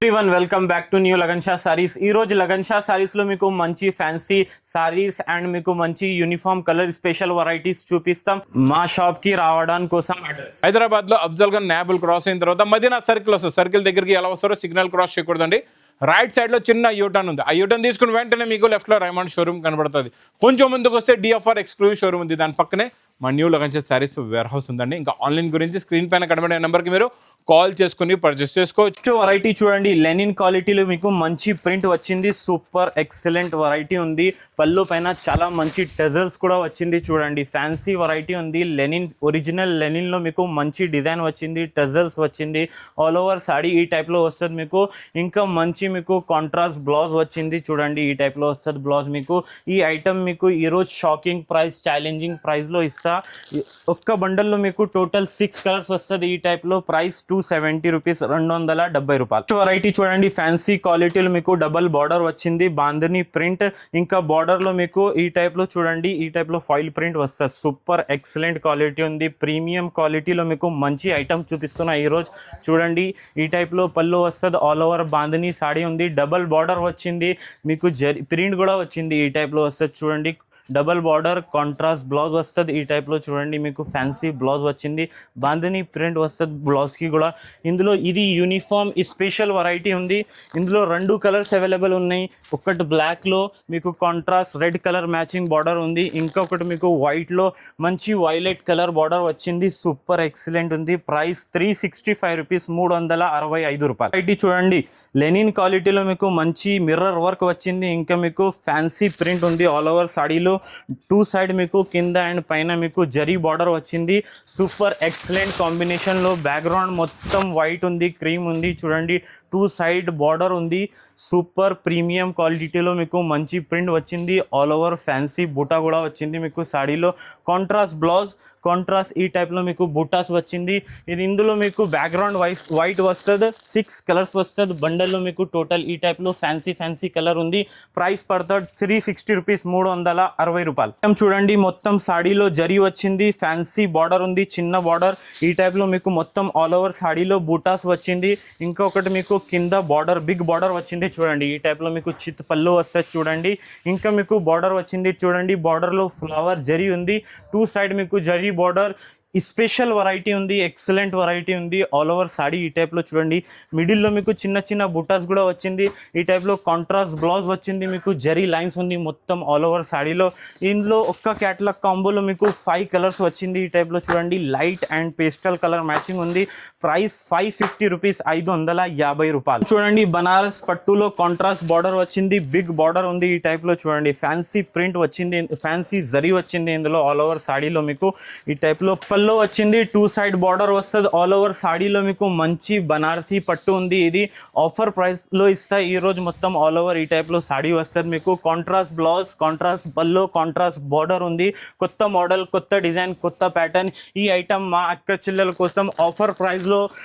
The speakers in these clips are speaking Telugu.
Everyone welcome back to new Lagan Shah saris. ఈ రోజు లగన్ షా సారీస్ లో మీకు మంచి ఫ్యాన్సీ సారీస్ అండ్ మీకు మంచి యూనిఫామ్ కలర్ స్పెషల్ వెరైటీస్ చూపిస్తాం. మా షాప్ కి రావడానికి కోసం అడ్రస్ హైదరాబాద్ లో అఫ్జల్ గన్ నాబుల్ క్రాస్ అయిన తర్వాత మదీనా సర్కిల్ వస్తుంది. సర్కిల్ దగ్గరికి ఎలా వస్తారో సిగ్నల్ క్రాస్ చేయకూడదండి. రైట్ సైడ్ లో చిన్న యూటర్న్ ఉంది. ఆ యూటర్న్ తీసుకుని వెంటనే మీకు లెఫ్ట్ లో రైమండ్ షోరూమ్ కనబడుతుంది. కొంచెం ముందుకు వస్తే డిఎఫ్ఆర్ ఎక్స్క్లూజివ్ షోరూమ్ ఉంది. దాని పక్కనే మా new Lagan Shah saris warehouse ఉందండి. ఇంకా ఆన్లైన్ గురించి స్క్రీన్ పైన కనబడే నెంబర్కి మీరు కాల్ చేసుకుని పర్చేస్ చేసుకోవచ్చు. వెరైటీ చూడండి, లెనిన్ క్వాలిటీలో మీకు మంచి ప్రింట్ వచ్చింది. సూపర్ ఎక్సలెంట్ వెరైటీ ఉంది. పళ్ళు పైన చాలా మంచి టెజల్స్ కూడా వచ్చింది. చూడండి, ఫ్యాన్సీ వెరైటీ ఉంది. లెనిన్ ఒరిజినల్ లెనిన్ లో మీకు మంచి డిజైన్ వచ్చింది, టెజల్స్ వచ్చింది. ఆల్ ఓవర్ సాడీ ఈ టైప్ లో వస్తుంది మీకు. ఇంకా మంచి మీకు కాంట్రాస్ట్ బ్లౌజ్ వచ్చింది. చూడండి, ఈ టైప్ లో వస్తుంది బ్లౌజ్ మీకు. ఈ ఐటమ్ మీకు ఈరోజు షాకింగ్ ప్రైస్, ఛాలెంజింగ్ ప్రైస్ లో ఇస్తా. ఒక్క బండల్లో మీకు టోటల్ 6 కలర్స్ వస్తుంది. ఈ టైప్ లో ప్రైస్ 270 రూపీస్, 270 రూపాయలు. వెరైటీ చూడండి, ఫ్యాన్సీ క్వాలిటీలో మీకు డబల్ బార్డర్ వచ్చింది, బాంధనీ ప్రింట్. ఇంకా బార్డర్ లో మీకు ఈ టైప్ లో చూడండి, ఈ టైప్ లో ఫాయిల్ ప్రింట్ వస్తుంది. సూపర్ ఎక్సలెంట్ క్వాలిటీ ఉంది. ప్రీమియం క్వాలిటీలో మీకు మంచి ఐటమ్ చూపిస్తున్నా ఈ రోజు. చూడండి, ఈ టైప్ లో పళ్ళు వస్తుంది. ఆల్ ఓవర్ బాంధనీ సాడీ ఉంది. డబల్ బార్డర్ వచ్చింది మీకు, ప్రింట్ కూడా వచ్చింది. ఈ టైప్ లో వస్తుంది. చూడండి, డబల్ బార్డర్ కాంట్రాస్ట్ బ్లౌజ్ వస్తుంది. ఈ టైప్లో చూడండి, మీకు ఫ్యాన్సీ బ్లౌజ్ వచ్చింది. బాంధనీ ప్రింట్ వస్తుంది బ్లౌజ్కి కూడా. ఇందులో ఇది యూనిఫామ్ స్పెషల్ వెరైటీ ఉంది. ఇందులో 2 కలర్స్ అవైలబుల్ ఉన్నాయి. ఒకటి బ్లాక్లో మీకు contrast red colour matching border ఉంది. ఇంకొకటి మీకు వైట్లో మంచి వైలెట్ కలర్ బార్డర్ వచ్చింది. సూపర్ ఎక్సలెంట్ ఉంది. ప్రైస్ 365 రూపీస్, 365 రూపాయలు. వెరైటీ చూడండి, లెనిన్ క్వాలిటీలో మీకు మంచి మిర్రర్ వర్క్ వచ్చింది. ఇంకా మీకు ఫ్యాన్సీ ప్రింట్ ఉంది. ఆల్ ఓవర్ సాడీలో 2 సైడ్ మీకు కింద అండ్ పైన మీకు జరీ బార్డర్ వచ్చింది. సూపర్ ఎక్సలెంట్ కాంబినేషన్ లో బ్యాక్గ్రౌండ్ మొత్తం వైట్ ఉంది, క్రీమ్ ఉంది. చూడండి, 2 సైడ్ బార్డర్ ఉంది. సూపర్ ప్రీమియం క్వాలిటీలో మీకు మంచి ప్రింట్ వచ్చింది. ఆల్ ఓవర్ ఫ్యాన్సీ బూటా కూడా వచ్చింది మీకు సాడీలో. కాంట్రాస్ట్ బ్లౌజ్, కాంట్రాస్ట్ ఈ టైప్లో మీకు బూటాస్ వచ్చింది. ఇది ఇందులో మీకు బ్యాక్గ్రౌండ్ వైట్ వస్తుంది. 6 కలర్స్ వస్తుంది బండల్లో మీకు. టోటల్ ఈ టైప్లో ఫ్యాన్సీ కలర్ ఉంది. ప్రైస్ పడుతుంది 360 రూపీస్, 360 రూపాయలు. చూడండి, మొత్తం సాడీలో జరీ వచ్చింది. ఫ్యాన్సీ బార్డర్ ఉంది, చిన్న బార్డర్. ఈ టైప్లో మీకు మొత్తం ఆల్ ఓవర్ సాడీలో బూటాస్ వచ్చింది. ఇంకొకటి మీకు కింద బార్డర్, బిగ్ బార్డర్ వచ్చింది. చూడండి, ఈ టైప్లో మీకు చిత్ పళ్ళు వస్తుంది. చూడండి, ఇంకా మీకు బార్డర్ వచ్చింది. చూడండి, బార్డర్లో ఫ్లవర్ జరీ ఉంది. 2 సైడ్ మీకు జరీ బార్డర్. స్పెషల్ వెరైటీ ఉంది, ఎక్సలెంట్ వెరైటీ ఉంది. ఆల్ ఓవర్ సాడీ ఈ టైప్లో చూడండి, మిడిల్లో మీకు చిన్న బుటాస్ కూడా వచ్చింది. ఈ టైప్లో కాంట్రాస్ట్ బ్లౌజ్ వచ్చింది మీకు. జరీ లైన్స్ ఉంది మొత్తం ఆల్ ఓవర్ సాడీలో. ఇందులో ఒక్క క్యాటలాగ్ కాంబోలో మీకు 5 కలర్స్ వచ్చింది. ఈ టైప్లో చూడండి, light and pastel colour matching ఉంది. ప్రైస్ 550 రూపీస్, 550 రూపాయలు. చూడండి, బనారస్ పట్టులో కాంట్రాస్ట్ బార్డర్ వచ్చింది. బిగ్ బార్డర్ ఉంది. ఈ టైప్లో చూడండి, ఫ్యాన్సీ ప్రింట్ వచ్చింది, ఫ్యాన్సీ జరీ వచ్చింది ఇందులో. ఆల్ ఓవర్ సాడీలో మీకు ఈ టైప్లో పల్లో వచ్చింది. 2 సైడ్ బార్డర్ వస్తుంది. ఆల్ ఓవర్ సాడీలో మీకు మంచి బనారసీ పట్టు ఉంది. ఇది ఆఫర్ ప్రైస్ లో ఇస్తా ఈ రోజు. మొత్తం ఆల్ ఓవర్ ఈ టైప్ లో సాడీ వస్తుంది మీకు. కాంట్రాస్ట్ బ్లౌజ్, కాంట్రాస్ట్ పల్లో, కాంట్రాస్ట్ బార్డర్ ఉంది. కొత్త మోడల్, కొత్త డిజైన్, కొత్త ప్యాటర్న్. ఈ ఐటమ్ మా అక్క చెల్లెల కోసం ఆఫర్ ప్రైస్ లో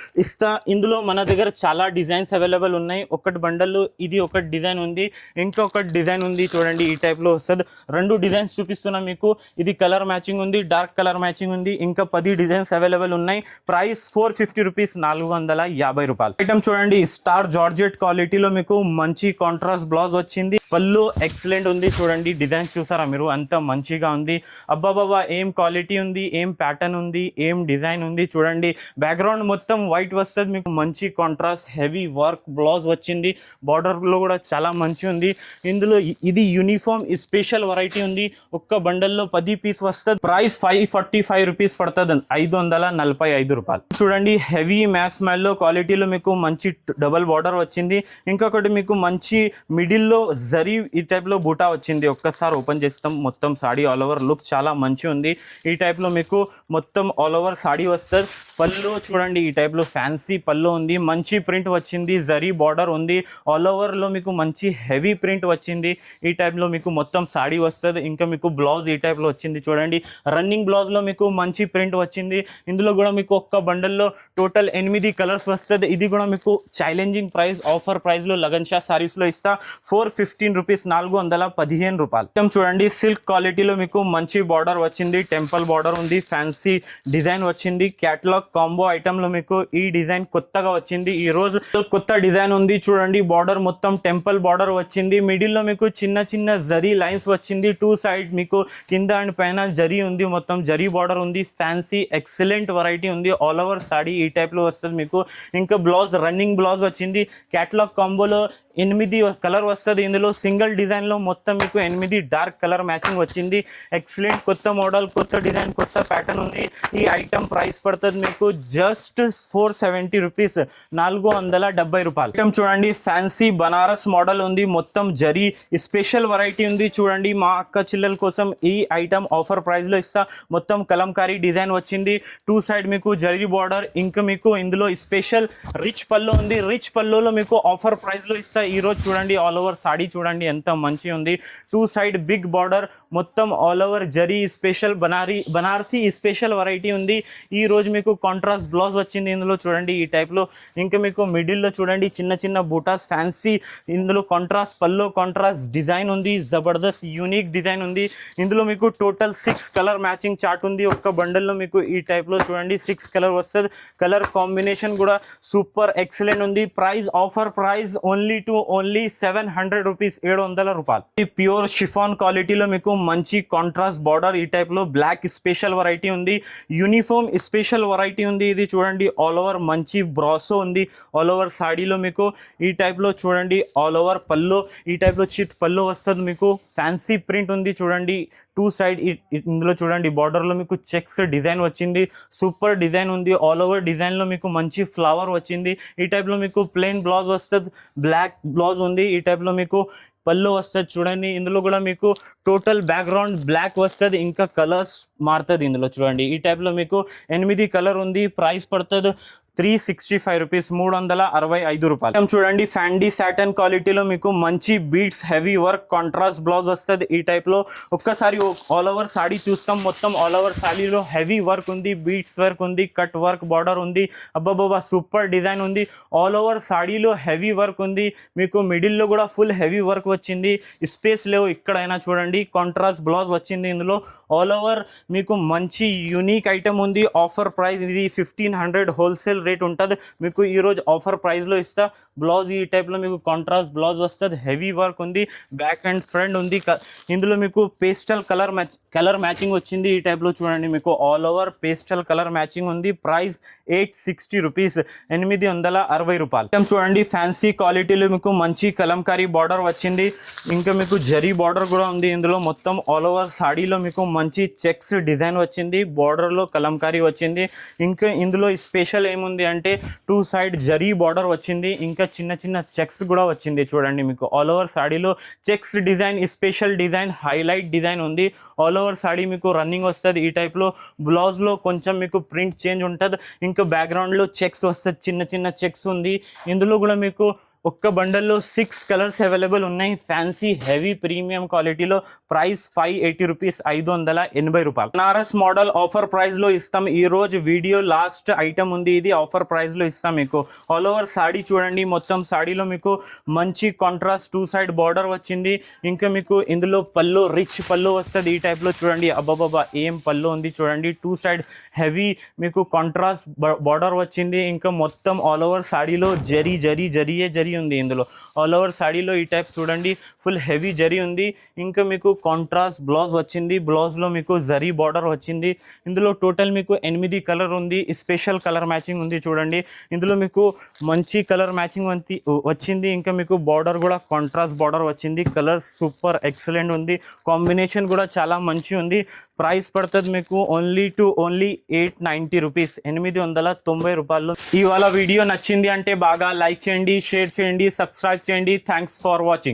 ఇస్తా. ఇందులో మన దగ్గర చాలా డిజైన్స్ అవైలబుల్ ఉన్నాయి. ఒకటి బండల్ ఇది ఒకటి డిజైన్ ఉంది, ఇంకొకటి డిజైన్ ఉంది. చూడండి, ఈ టైప్ లో వస్తుంది. 2 డిజైన్స్ చూపిస్తున్నా మీకు. ఇది కలర్ మ్యాచింగ్ ఉంది, డార్క్ కలర్ మ్యాచింగ్ ఉంది. ఇంకా 10 డిజైన్స్ అవైలబుల్ ఉన్నాయి. ప్రైస్ 450 రూపీస్, 450 రూపాయలు. ఐటమ్ చూడండి, స్టార్ జార్జెట్ క్వాలిటీలో మీకు మంచి కాంట్రాస్ట్ బ్లౌజ్ వచ్చింది. పళ్ళు ఎక్సలెంట్ ఉంది. చూడండి, డిజైన్స్ చూసారా మీరు, అంత మంచిగా ఉంది. అబ్బాబాబా, ఏం క్వాలిటీ ఉంది, ఏం ప్యాటర్న్ ఉంది, ఏం డిజైన్ ఉంది. చూడండి, బ్యాక్గ్రౌండ్ మొత్తం వైట్ వస్తుంది మీకు. మంచి కాంట్రాస్ట్ హెవీ వర్క్ బ్లౌజ్ వచ్చింది. బార్డర్ లో కూడా చాలా మంచి ఉంది. ఇందులో ఇది యూనిఫామ్ స్పెషల్ వెరైటీ ఉంది. ఒక్క బండల్లో 10 పీస్ వస్తుంది. ప్రైస్ 545 రూపీస్ పడుతుంది, 545 రూపాయలు. చూడండి, హెవీ మ్యాస్ మైల్లో క్వాలిటీలో మీకు మంచి డబల్ బార్డర్ వచ్చింది. ఇంకొకటి మీకు మంచి మిడిల్లో జరీ ఈ టైప్లో బూటా వచ్చింది. ఒక్కసారి ఓపెన్ చేస్తాం. మొత్తం సాడీ ఆల్ ఓవర్ లుక్ చాలా మంచి ఉంది. ఈ టైప్లో మీకు మొత్తం ఆల్ ఓవర్ సాడీ వస్తుంది. పళ్ళు చూడండి, ఈ టైప్లో ఫ్యాన్సీ పళ్ళు ఉంది. మంచి ప్రింట్ వచ్చింది, జరీ బార్డర్ ఉంది. ఆల్ ఓవర్లో మీకు మంచి హెవీ ప్రింట్ వచ్చింది. ఈ టైప్లో మీకు మొత్తం సాడీ వస్తుంది. ఇంకా మీకు బ్లౌజ్ ఈ టైప్లో వచ్చింది. చూడండి, రన్నింగ్ బ్లౌజ్లో మీకు మంచి ప్రింట్ వచ్చింది. ఇందులో కూడా మీకు ఒక్క బండల్లో టోటల్ 8 కలర్స్ వస్తుంది. ఇది కూడా మీకు ఛాలెంజింగ్ ప్రైస్, ఆఫర్ ప్రైస్ లో లగన్ షా సారీస్ లో ఇస్తా. 415 రూపీస్, 415 రూపాయలు. చూడండి, సిల్క్ క్వాలిటీలో మీకు మంచి బార్డర్ వచ్చింది. టెంపుల్ బార్డర్ ఉంది. ఫ్యాన్సీ డిజైన్ వచ్చింది. క్యాటలాగ్ క్యాట్లాగ్ కాంబో ఐటమ్ లో మీకు ఈ డిజైన్ కొత్తగా వచ్చింది. ఈ రోజు కొత్త డిజైన్ ఉంది చూడండి. బార్డర్ మొత్తం టెంపుల్ బార్డర్ వచ్చింది. మిడిల్ లో మీకు చిన్న చిన్న జరీ లైన్స్ వచ్చింది. టూ సైడ్ మీకు కింద అండ్ పైన జరీ ఉంది, మొత్తం జరీ బార్డర్ ఉంది. ఫ్యాన్సీ ఎక్సలెంట్ వెరైటీ ఉంది. ఆల్ ఓవర్ సాడీ ఈ టైప్ లో వస్తుంది మీకు. ఇంకా బ్లౌజ్ రన్నింగ్ బ్లౌజ్ వచ్చింది. క్యాట్లాగ్ కాంబోలో 8 కలర్ వస్తుంది. ఇందులో సింగిల్ డిజైన్ లో మొత్తం మీకు 8 డార్క్ కలర్ మ్యాచింగ్ వచ్చింది. ఎక్సలెంట్ కొత్త మోడల్, కొత్త డిజైన్, కొత్త ప్యాటర్న్ ఉంది. ఈ ఐటమ్ ప్రైస్ పడుతుంది మీకు జస్ట్ 470 రూపీస్, 470 రూపాయలు. ఐటమ్ చూడండి, ఫ్యాన్సీ బనారస్ మోడల్ ఉంది, మొత్తం జరీ స్పెషల్ వెరైటీ ఉంది చూడండి. మా అక్క చెల్లెల కోసం ఈ ఐటమ్ ఆఫర్ ప్రైస్ లో ఇస్తా. మొత్తం కలంకారీ డిజైన్ వచ్చింది. టూ సైడ్ మీకు జరీ బార్డర్. ఇంకా మీకు ఇందులో స్పెషల్ రిచ్ పల్లో ఉంది. రిచ్ పల్లోలో మీకు ఆఫర్ ప్రైస్ లో ఇస్తా. ఈ రోజు చూడండి ఆల్ ఓవర్ సాడీ చూడండి ఎంత మంచి ఉంది. టూ సైడ్ బిగ్ బార్డర్, మొత్తం all over zari special Banarasi special variety ఉంది. ఈ రోజు మీకు కాంట్రాస్ట్ బ్లౌజ్ వచ్చింది ఇందులో చూడండి ఈ టైప్ లో. ఇంకా మీకు మిడిల్ లో చూడండి చిన్న చిన్న బూటాస్ ఫ్యాన్సీ. ఇందులో కాంట్రాస్ట్ పల్లో, కాంట్రాస్ట్ డిజైన్ ఉంది. జబర్దస్త్ యూనిక్ డిజైన్ ఉంది. ఇందులో మీకు టోటల్ 6 కలర్ మ్యాచింగ్ చార్ట్ ఉంది. ఒక్క బండల్ లో మీకు ఈ టైప్ లో చూడండి 6 కలర్ వస్తుంది. కలర్ కాంబినేషన్ కూడా సూపర్ ఎక్సలెంట్ ఉంది. Price offer price only 700 rupees, 700 రూపాయలు. ఈ ప్యూర్ షిఫాన్ క్వాలిటీలో మీకు మంచి కాంట్రాస్ట్ బార్డర్ ఈ టైప్ లో బ్లాక్ స్పెషల్ వెరైటీ ఉంది. యూనిఫామ్ స్పెషల్ వెరైటీ ఉంది. ఇది చూడండి ఆల్ ఓవర్ మంచి బ్రాసో ఉంది. ఆల్ ఓవర్ సాడీలో మీకు ఈ టైప్ లో చూడండి ఆల్ ఓవర్ పల్లో ఈ టైప్ లో చిత్ పల్లో వస్తుంది మీకు. ఫ్యాన్సీ ప్రింట్ ఉంది చూడండి. టూ సైడ్ ఇందులో చూడండి బార్డర్లో మీకు చెక్స్ డిజైన్ వచ్చింది. సూపర్ డిజైన్ ఉంది. ఆల్ ఓవర్ డిజైన్లో మీకు మంచి ఫ్లవర్ వచ్చింది. ఈ టైప్లో మీకు ప్లెయిన్ బ్లౌజ్ వస్తుంది. బ్లాక్ బ్లౌజ్ ఉంది. ఈ టైప్లో మీకు పళ్ళు వస్తుంది చూడండి. ఇందులో కూడా మీకు టోటల్ బ్యాక్గ్రౌండ్ బ్లాక్ వస్తుంది. ఇంకా కలర్స్ మారుతుంది ఇందులో చూడండి. ఈ టైప్లో మీకు 8 కలర్ ఉంది. ప్రైస్ పడుతుంది 365 రూపీస్, 365 రూపాయలు. చూడండి ఫ్యాండీ సాటన్ క్వాలిటీలో మీకు మంచి beads heavy work contrast blouse వస్తుంది ఈ టైప్లో. ఒక్కసారి ఆల్ ఓవర్ సాడీ చూస్తాం. మొత్తం ఆల్ ఓవర్ సాడీలో హెవీ వర్క్ ఉంది, బీట్స్ వర్క్ ఉంది, కట్ వర్క్ బార్డర్ ఉంది. అబ్బాబాబా సూపర్ డిజైన్ ఉంది. ఆల్ ఓవర్ సాడీలో హెవీ వర్క్ ఉంది. మీకు మిడిల్లో కూడా ఫుల్ హెవీ వర్క్ వచ్చింది. స్పేస్ లేవు ఎక్కడైనా చూడండి. కాంట్రాస్ట్ బ్లౌజ్ వచ్చింది ఇందులో. ఆల్ ఓవర్ మీకు మంచి యూనిక్ ఐటమ్ ఉంది. ఆఫర్ ప్రైస్ ఇది 1500 హోల్సేల్ రేట్ ఉంటుంది మీకు. ఈరోజు ఆఫర్ ప్రైస్లో ఇస్తా. బ్లౌజ్ ఈ టైప్లో మీకు కాంట్రాస్ట్ బ్లౌజ్ వస్తుంది. హెవీ వర్క్ ఉంది. బ్యాక్ అండ్ ఫ్రంట్ ఉంది. ఇందులో మీకు పేస్టల్ కలర్ మ్యాచింగ్ వచ్చింది ఈ టైప్లో చూడండి. మీకు all over pastel colour matching ఉంది. ప్రైస్ 860 రూపీస్, 860 రూపాయలు. చూడండి ఫ్యాన్సీ క్వాలిటీలో మీకు మంచి కలంకారీ బార్డర్ వచ్చింది. ఇంకా మీకు జరీ బార్డర్ కూడా ఉంది ఇందులో. మొత్తం ఆల్ ఓవర్ సాడీలో మీకు మంచి చెక్స్ డిజైన్ వచ్చింది. బార్డర్లో కలంకారీ వచ్చింది. ఇంకా ఇందులో స్పెషల్ ఏముంది అంటే టూ సైడ్ జరీ బార్డర్ వచ్చింది. ఇంకా చిన్న చిన్న చెక్స్ కూడా వచ్చింది చూడండి. మీకు ఆల్ ఓవర్ సాడీలో checks design special design highlight design ఉంది. ఆల్ ఓవర్ సాడీ మీకు రన్నింగ్ వస్తుంది ఈ టైప్లో. బ్లౌజ్లో కొంచెం మీకు ప్రింట్ చేంజ్ ఉంటుంది. ఇంకా బ్యాక్గ్రౌండ్లో చెక్స్ వస్తుంది, చిన్న చిన్న చెక్స్ ఉంది. ఇందులో కూడా మీకు ఒక్క బండల్లో 6 కలర్స్ అవైలబుల్ ఉన్నాయి. ఫ్యాన్సీ హెవీ ప్రీమియం క్వాలిటీలో. ప్రైస్ 580 రూపీస్, 580 రూపాయలు. బనారస్ మోడల్ ఆఫర్ ప్రైస్లో ఇస్తాం. ఈ రోజు వీడియో లాస్ట్ ఐటమ్ ఉంది. ఇది ఆఫర్ ప్రైస్లో ఇస్తాం మీకు. ఆల్ ఓవర్ సాడీ చూడండి. మొత్తం సాడీలో మీకు మంచి కాంట్రాస్ట్ టూ సైడ్ బార్డర్ వచ్చింది. ఇంకా మీకు ఇందులో పళ్ళు రిచ్ పళ్ళు వస్తుంది ఈ టైప్లో చూడండి. అబ్బాబాబా ఏం పళ్ళు ఉంది చూడండి. టూ సైడ్ హెవీ మీకు కాంట్రాస్ట్ బార్డర్ వచ్చింది. ఇంకా మొత్తం ఆల్ ఓవర్ సాడీలో జరీ ఉంది ఇందులో. ఆల్ ఓవర్ సాడీలో ఈ టైప్ చూడండి ఫుల్ హెవీ జరీ ఉంది. ఇంకా మీకు కాంట్రాస్ట్ బ్లౌజ్ వచ్చింది. బ్లౌజ్లో మీకు జరీ బార్డర్ వచ్చింది. ఇందులో టోటల్ మీకు 8 కలర్ ఉంది. స్పెషల్ కలర్ మ్యాచింగ్ ఉంది చూడండి. ఇందులో మీకు మంచి కలర్ మ్యాచింగ్ వచ్చింది. ఇంకా మీకు బార్డర్ కూడా కాంట్రాస్ట్ బార్డర్ వచ్చింది. కలర్ సూపర్ ఎక్సలెంట్ ఉంది. కాంబినేషన్ కూడా చాలా మంచి ఉంది. ప్రైస్ పడుతుంది మీకు ఓన్లీ 890 రూపీస్, 890 రూపాయలు. ఇవాళ వీడియో నచ్చింది అంటే బాగా లైక్ చేయండి, షేర్ చేయండి, సబ్స్క్రైబ్ చేయండి. Thanks for watching.